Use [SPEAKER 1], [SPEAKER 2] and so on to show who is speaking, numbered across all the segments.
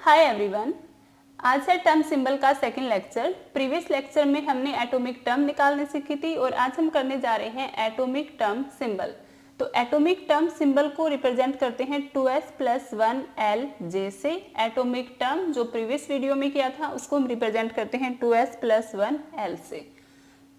[SPEAKER 1] Hi everyone, आज है term symbol का सेकंड लेक्चर। प्रीवियस लेक्चर में हमने एटॉमिक टर्म निकालने सीखी थी और आज हम करने जा रहे हैं एटॉमिक टर्म सिंबल। तो एटॉमिक टर्म सिंबल को रिप्रेजेंट करते हैं 2s + 1 Lj से। एटॉमिक टर्म जो प्रीवियस वीडियो में किया था उसको हम रिप्रेजेंट करते हैं 2s + 1 L से।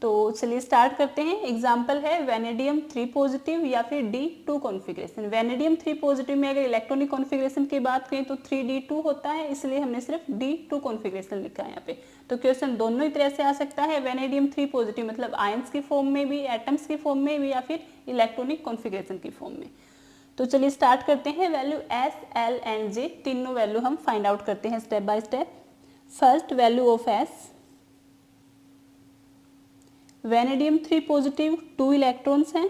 [SPEAKER 1] तो चलिए स्टार्ट करते हैं। एग्जाम्पल है वेनेडियम 3 पॉजिटिव या फिर D2 कॉन्फ़िगरेशन। वेनेडियम 3 पॉजिटिव में अगर इलेक्ट्रॉनिक कॉन्फ़िगरेशन की बात करें तो 3D2 होता है, इसलिए हमने सिर्फ D2 कॉन्फ़िगरेशन लिखा है यहाँ पे। तो क्वेश्चन दोनों ही तरह से आ सकता है। वेनेडियम 3 पॉजिटिव मतलब आयंस की फॉर्म में भी, एटम्स की फॉर्म में भी, या फिर इलेक्ट्रॉनिक कॉन्फ़िगरेशन की फॉर्म में। तो चलिए स्टार्ट करते हैं। Value S, L and J तीनों वैल्यू हम फाइंड आउट करते हैं step by step. First value of S, vanadium 3 positive 2 electrons हैं,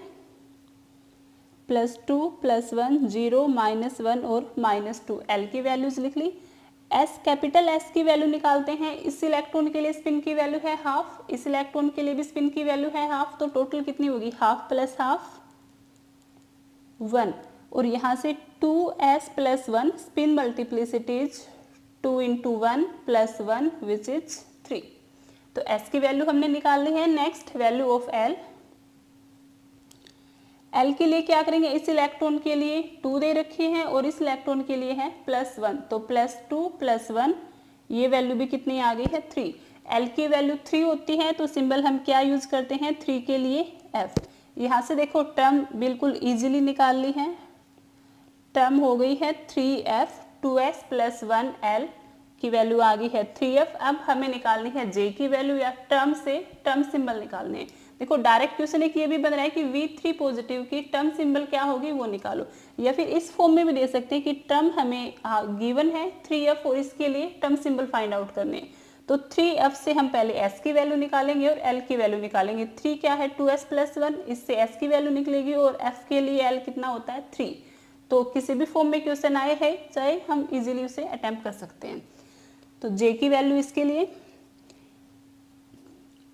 [SPEAKER 1] +2 + 1 0 -1 और -2। L की वैल्यूज लिख ली। S, कैपिटल S की वैल्यू निकालते हैं। इस इलेक्ट्रॉन के लिए स्पिन की वैल्यू है हाफ, इस इलेक्ट्रॉन के लिए भी स्पिन की वैल्यू है हाफ, तो टोटल कितनी होगी? Half + half 1। और यहाँ से 2s + 1 spin multiplicity is 2 × 1 + 1 which is 3। तो S की वैल्यू हमने निकाल ली है। Next value of L। L के लिए क्या करेंगे? इस इलेक्ट्रॉन के लिए 2 दे रखी है और इस इलेक्ट्रॉन के लिए है +1, तो +2 + 1, ये वैल्यू भी कितनी आ गई है? 3। L की वैल्यू 3 होती है तो सिंबल हम क्या यूज करते हैं 3 के लिए? F। यहाँ से देखो टर्म बिल्कुल इजीली निकाल ली है। टर्म हो गई है 3F, 2s + 1 L की वैल्यू आ गई है 3F। अब हमें निकालनी है J की वैल्यू, या टर्म से टर्म सिंबल निकालने हैं। देखो डायरेक्ट क्वेश्चन एक ये भी बन रहा है कि V3 पॉजिटिव की टर्म सिंबल क्या होगी वो निकालो, या फिर इस फॉर्म में भी दे सकते हैं कि टर्म हमें गिवन है 3F और इसके लिए टर्म सिंबल फाइंड आउट करने हैं। तो 3F से हम पहले S की वैल्यू निकालेंगे और L की वैल्यू निकालेंगे। 3 क्या है? 2s + 1, इससे S की वैल्यू निकलेगी और F के लिए L कितना होता है? 3। तो किसी भी फॉर्म में क्वेश्चन आए है चाहे हम इजीली उसे अटेम्प्ट कर सकते हैं। तो J की वैल्यू इसके लिए,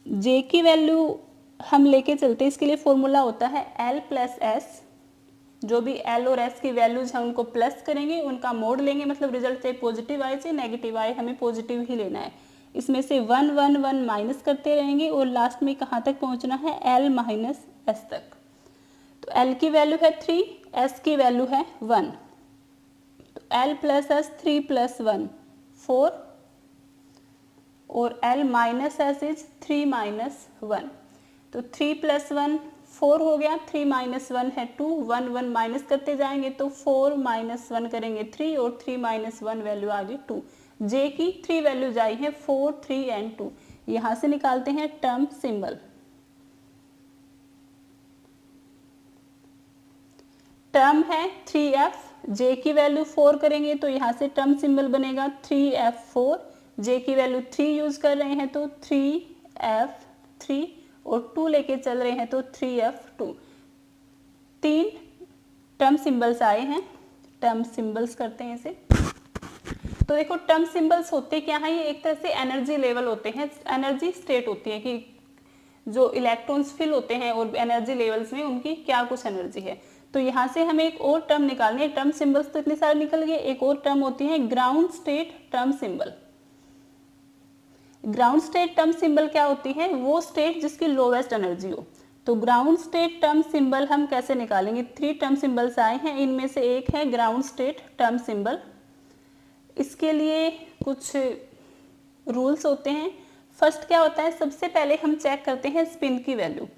[SPEAKER 1] J की वैल्यू हम लेके चलते हैं। इसके लिए फॉर्मूला होता है L + S। जो भी L और S की वैल्यूज हैं उनको प्लस करेंगे, उनका मोड लेंगे, मतलब रिजल्ट चाहे पॉजिटिव आए चाहे नेगेटिव आए, हमें पॉजिटिव ही लेना है। इसमें से 1 1 1 माइनस करते रहेंगे और लास्ट में कहाँ तक पहुँचना है? L - S तक। तो L की वैल्यू है 3, S की वैल्यू है 1, तो L + S 3 + 1 4 और L - S इज 3 - 1। तो 3 + 1 4 हो गया, 3 - 1 है 2, 1 1 माइनस करते जाएंगे तो 4 - 1 करेंगे 3 और 3 - 1 वैल्यू आ गई 2। J की 3 वैल्यूज आई हैं 4 3 एंड 2। यहाँ से निकालते हैं टर्म सिंबल। टर्म है 3F, J की वैल्यू 4 करेंगे तो यहाँ से टर्म सिंबल बनेगा 3F4। J की वैल्यू 3 यूज कर रहे हैं तो 3F3 और 2 लेके चल रहे हैं तो 3F2। 3 टर्म सिंबल्स आए हैं। टर्म सिंबल्स करते हैं इसे। तो देखो टर्म सिंबल्स होते क्या है? ये एक तरह से एनर्जी लेवल होते हैं, एनर्जी स्टेट होती है कि जो इलेक्ट्रॉन्स फिल होते हैं और एनर्जी लेवल्स में उनकी क्या कुछ एनर्जी है। तो यहाँ से हमें एक और टर्म निकालनी है। टर्म सिंबल्स तो इतने सारे निकल गए, एक और टर्म होती है ground state term symbol. Ground state term symbol क्या होती है? वो स्टेट जिसकी लोवेस्ट एनर्जी हो। तो ग्राउंड स्टेट टर्म सिंबल हम कैसे निकालेंगे? 3 टर्म सिंबल्स आए हैं, इनमें से एक है ग्राउंड स्टेट टर्म सिंबल। इसके लिए कुछ रूल्स होते हैं। फर्स्ट क्या होता है? सबसे पहले हम चेक करते हैं स्पिन की वैल्यू।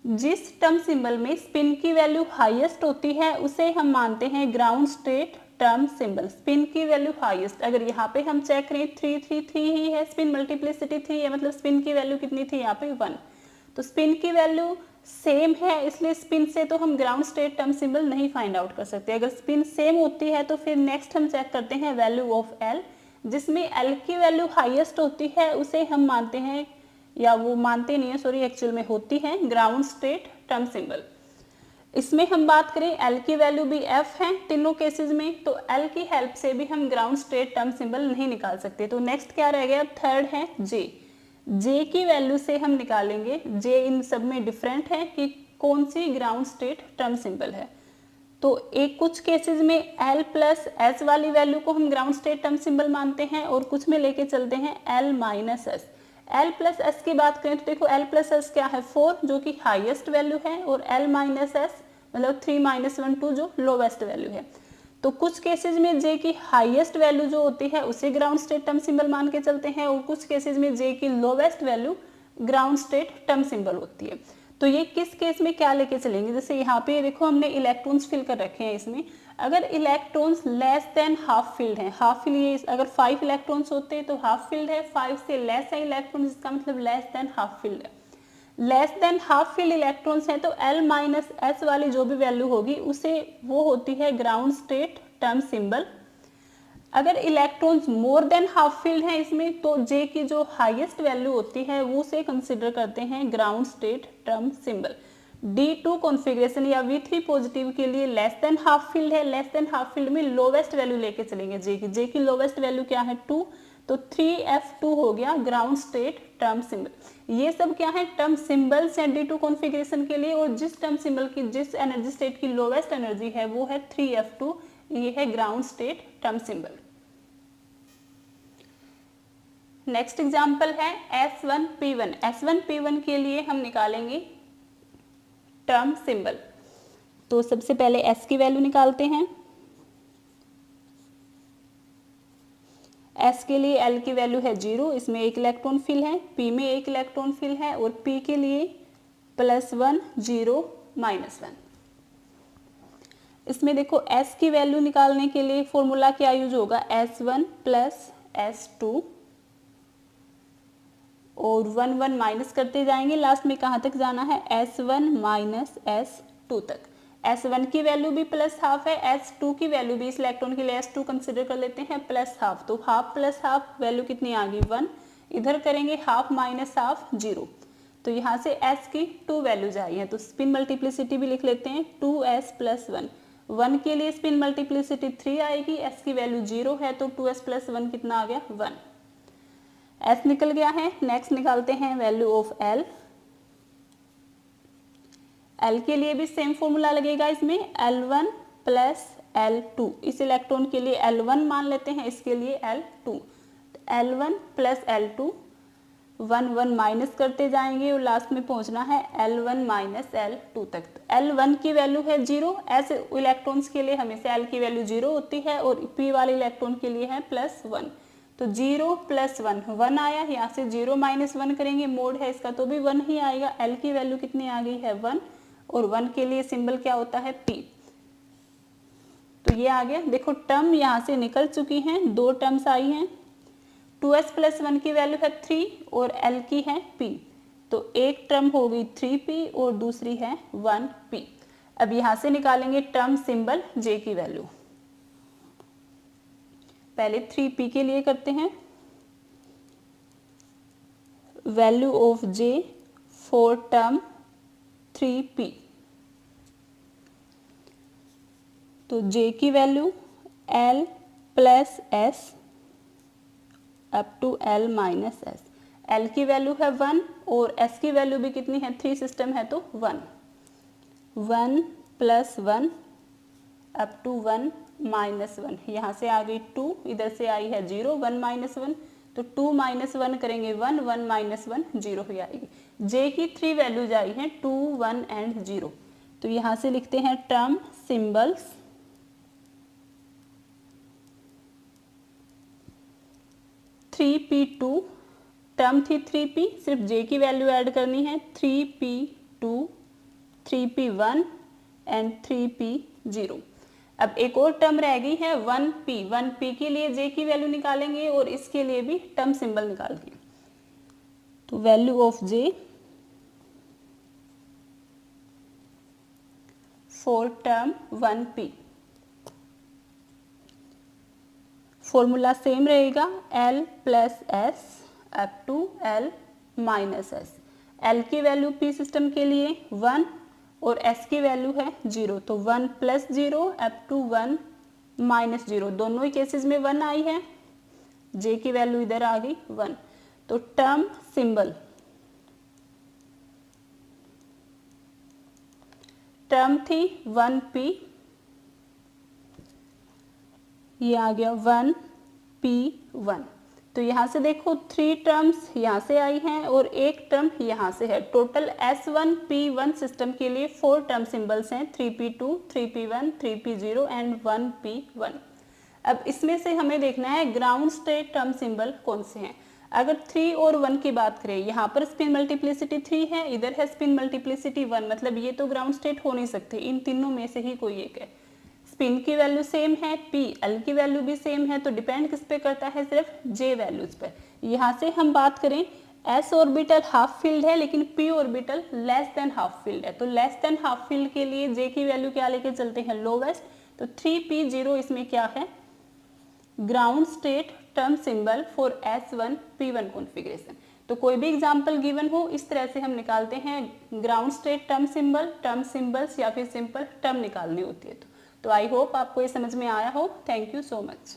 [SPEAKER 1] जिस टर्म सिंबल में स्पिन की वैल्यू हाईएस्ट होती है उसे हम मानते हैं ground state term symbol. Spin की वैल्यू हाईएस्ट, अगर यहाँ पे हम चेक करें 3 3 3 ही है, स्पिन मल्टीप्लिसिटी 3 है, मतलब स्पिन की वैल्यू कितनी थी यहाँ पे? 1। तो स्पिन की वैल्यू सेम है, इसलिए स्पिन से तो हम ग्राउंड स्टेट टर्म सिंबल नहीं फाइंड आउट कर सकते। अगर स्पिन सेम होती है तो फिर नेक्स्ट हम चेक करते हैं वैल्यू ऑफ L। जिसमें L की वैल्यू हाईएस्ट होती है उसे हम मानते हैं, या वो मानते नहीं है सॉरी, एक्चुअल में होती है ग्राउंड स्टेट टर्म सिंबल। इसमें हम बात करें L की वैल्यू भी F है तीनों केसेस में, तो L की हेल्प से भी हम ग्राउंड स्टेट टर्म सिंबल नहीं निकाल सकते। तो नेक्स्ट क्या रह गया? थर्ड है J। J की वैल्यू से हम निकालेंगे, J इन सब में डिफरेंट है कि कौन सी ग्राउंड स्टेट टर्म सिंबल है। तो एक कुछ केसेस में L प्लस एस वाली वैल्यू को हम ग्राउंड स्टेट टर्म सिंबल मानते हैं और कुछ में लेके चलते हैं L minus S. L plus S की बात करें तो देखो L प्लस एस क्या है 4 जो कि हाईएस्ट वैल्यू है और L माइनस एस मतलब 3 माइनस 1 2 जो लोवेस्ट वैल्यू है। तो कुछ केसेस में J की हाईएस्ट वैल्यू जो होती है उसे ग्राउंड स्टेट टर्म सिंबल मान के चलते हैं और कुछ केसेस में J की lowest value ground state term symbol होती है। तो ये किस केस में क्या लेके चलेंगे, जैसे यहाँ पे देखो हमने इलेक्ट्रॉन्स फिल कर रखे हैं इसमें, अगर electrons less than half filled है, हाफ फिल्ड ये अगर 5 इलेक्ट्रॉन्स होते हैं तो हाफ फिल्ड है, 5 से लेस है इलेक्ट्रॉन्स इसका मतलब लेस देन हाफ फिल्ड है। Less than half filled electrons है तो L माइनस एस वाली जो भी वैल्यू होगी उसे वो होती है ग्राउंड स्टेट टर्म सिंबल। अगर electrons more than half filled है इसमें तो J की जो हाईएस्ट वैल्यू होती है वो उसे कंसिडर करते हैं ground state term symbol. D2 configuration या V3 पॉजिटिव के लिए लेस देन हाफ फील्ड है, लेस देन हाफ फील्ड में लोवेस्ट वैल्यू लेके चलेंगे J की लोवेस्ट वैल्यू क्या है 2, तो 3F2 हो गया ग्राउंड स्टेट टर्म सिंबल। ये सब क्या है टर्म सिंबल्स हैं D2 कॉन्फ़िगरेशन के लिए, और जिस टर्म सिंबल की जिस एनर्जी स्टेट की लोवेस्ट एनर्जी है वो है 3F2, ये है ground state term symbol. Next example है S1P1। S1P1 के लिए हम निकालेंगे टर्म सिंबल। तो सबसे पहले S की वैल्यू निकालते हैं। S के लिए L की वैल्यू है 0, इसमें 1 इलेक्ट्रॉन फिल है, P में 1 इलेक्ट्रॉन फिल है और P के लिए +1 0 -1। इसमें देखो S की वैल्यू निकालने के लिए फॉर्मूला क्या यूज होगा, S1 + S2 और 1 1 माइनस करते जाएंगे, लास्ट में कहाँ तक जाना है S1 - S2 तक। S1 की वैल्यू भी +½ है, S2 की वैल्यू भी इस इलेक्ट्रॉन के लिए S2 कंसिडर कर लेते हैं +½ तो हाफ +½ वैल्यू कितनी आ गई 1, इधर करेंगे हाफ माइनस हाफ 0, तो यहाँ से S की 2 वैल्यूज आई है तो स्पिन मल्टीप्लिसिटी भी लिख लेते हैं 2S + 1। 1 के लिए स्पिन मल्टीप्लिसिटी 3 आएगी, S की वैल्यू 0 है तो 2S + 1 कितना आ गया 1। S निकल गया है। नेक्स्ट निकालते हैं वैल्यू ऑफ L। L के लिए भी सेम फॉर्मूला लगेगा, इसमें L1 + L2, इस इलेक्ट्रॉन के लिए L1 मान लेते हैं, इसके लिए L2। L1 + L2 1 1 माइनस करते जाएंगे और लास्ट में पहुंचना है L1 - L2 तक। L1 की वैल्यू है 0, ऐसे इलेक्ट्रॉन्स के लिए हमेशा L की वैल्यू 0 होती है और P वाले इलेक्ट्रॉन के लिए है +1, तो 0 + 1 1 आया, यहाँ से 0 - 1 करेंगे, मोड है इसका तो भी 1 ही आएगा। L की वैल्यू कितनी आ गई है 1 और 1 के लिए सिंबल क्या होता है P, तो ये आ गया। देखो टर्म यहाँ से निकल चुकी हैं, 2 टर्म्स आई हैं, 2S + 1 की वैल्यू है 3 और L की है P, तो एक टर्म हो गई 3P और दूसरी है 1P। अब यहाँ से निकालेंगे टर्म सिंबल J की वैल्यू। पहले 3P के लिए करते हैं, value of J for term 3P, तो J की value L + S up to L - S। L की वैल्यू है 1 और S की वैल्यू भी कितनी है, 3 सिस्टम है तो 1 1 + 1 अप टू 1 -1, यहाँ से आ गई 2, इधर से आई है 0 1 - 1, तो 2 - 1 करेंगे 1 1 - 1 0 ही आएगी। J की 3 वैल्यूज आई हैं 2 1 एंड 0, तो यहाँ से लिखते हैं टर्म सिंबल्स 3P2, टर्म थी 3P, सिर्फ J की वैल्यू ऐड करनी है 3P2 3P1 एंड 3P0। अब एक और टर्म रह गई है 1P के लिए J की वैल्यू निकालेंगे और इसके लिए भी टर्म सिंबल निकालेंगे, तो value of J for term 1P, formula same रहेगा L + S up to L - S। L की वैल्यू P सिस्टम के लिए 1 और S की वैल्यू है 0, तो 1 + 0 अप टू 1 - 0, दोनों ही केसेस में 1 आई है, J की वैल्यू इधर आ गई 1, तो टर्म सिंबल टर्म थी 1P ये आ गया 1p1। तो यहाँ से देखो 3 टर्म्स यहाँ से आई हैं और एक टर्म यहाँ से है। टोटल S1P1 सिस्टम के लिए 4 टर्म सिंबल्स हैं, 3p2, 3p1, 3p0 and 1p1। अब इसमें से हमें देखना है ग्राउंड स्टेट टर्म सिंबल कौन से हैं। अगर 3 और 1 की बात करें, यहाँ पर स्पिन मल्टीप्लिसिटी 3 है, इधर है स्पिन मल्टीप्लिसिटी 1, मतलब ये तो ग्राउंड स्टेट हो नहीं सकते, इन तीनों में से ही कोई एक है। स्पिन की वैल्यू सेम है, पी एल की वैल्यू भी सेम है, तो डिपेंड किस पे करता है, सिर्फ जे वैल्यूज पर। यहाँ से हम बात करें, एस ऑर्बिटल हाफ फील्ड है लेकिन P orbital less than half field है, तो लेस देन हाफ फील्ड के लिए जे की वैल्यू क्या लेके चलते हैं, लोवेस्ट। तो 3p0 इसमें क्या है, ground state term symbol for S1P1 configuration. तो कोई भी एग्जांपल गिवन हो, इस तरह से हम निकालते हैं ग्राउंड स्टेट टर्म सिंबल्स या फिर सिंपल टर्म निकालनी होती है। तो आई होप आपको ये समझ में आया हो। Thank you so much.